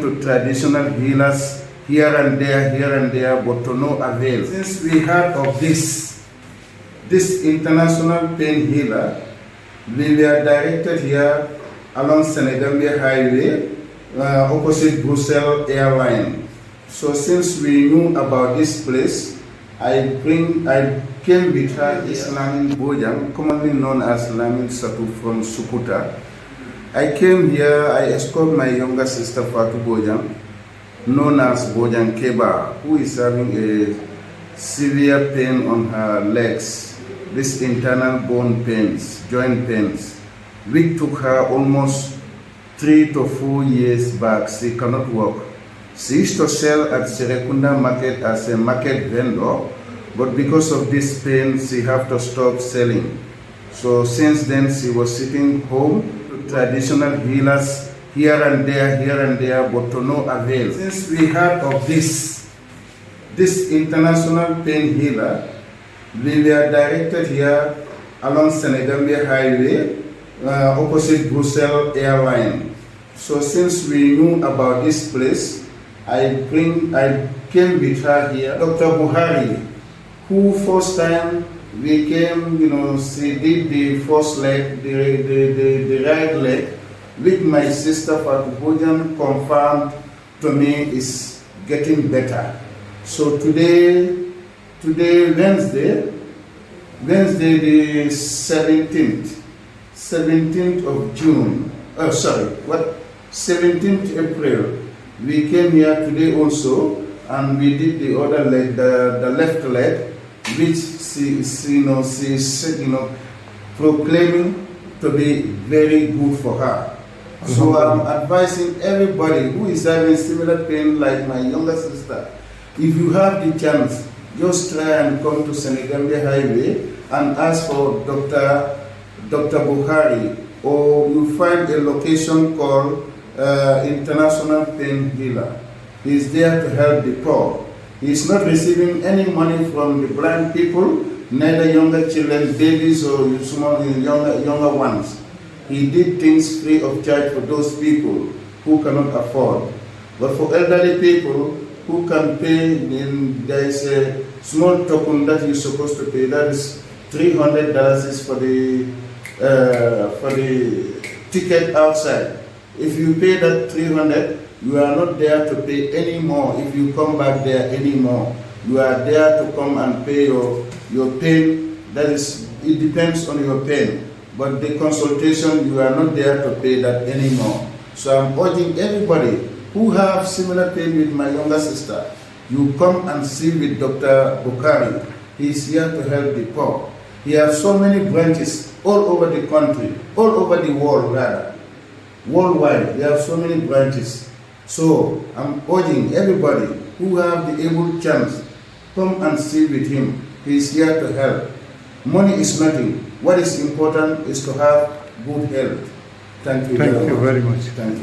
to traditional healers here and there, but to no avail. Since we heard of this international pain healer, we were directed here along Senegambia Highway, opposite Brussels Airline. So since we knew about this place, I came with her, is Lamin Bojang, commonly known as Lamin Satu from Sukuta. I came here, I escorted my younger sister Fatu Bojang, known as Bojang Keba, who is having a severe pain on her legs, this internal bone pains, joint pains, which took her almost 3 to 4 years back. She cannot walk. She used to sell at Serekunda market as a market vendor, but because of this pain, she have to stop selling. So since then, she was sitting home to traditional healers here and there, but to no avail. Since we heard of this international pain healer, we were directed here along Senegambia Highway, opposite Brussels Airline. So since we knew about this place, I came with her here. Dr. Buhari, who first time we came, she did the first leg, the right leg, which my sister Fatu Bojang confirmed to me is getting better. So today Wednesday the 17th of June, 17th April, we came here today also, and we did the other leg, the left leg, which she is proclaiming to be very good for her. So I'm advising everybody who is having similar pain like my younger sister, if you have the chance, just try and come to Senegambia Highway and ask for Dr. Buhari, or you find a location called International Pain Healer. He's there to help the poor. He's not receiving any money from the blind people, neither younger children, babies, or small younger ones. He did things free of charge for those people who cannot afford. But for elderly people who can pay, there is a small token that you're supposed to pay. That is $300 is for the ticket outside. If you pay that $300, you are not there to pay any more. If you come back there anymore, you are there to come and pay your pain. That is, it depends on your pain. But the consultation, you are not there to pay that anymore. So I'm urging everybody who have similar pain with my younger sister, you come and see with Dr. Buhari. He's here to help the poor. He has so many branches all over the country, all over the world rather. Worldwide, they have so many branches. So I'm urging everybody who have the able chance, come and see with him. He's here to help. Money is nothing. What is important is to have good health. Thank you very much. Thank you.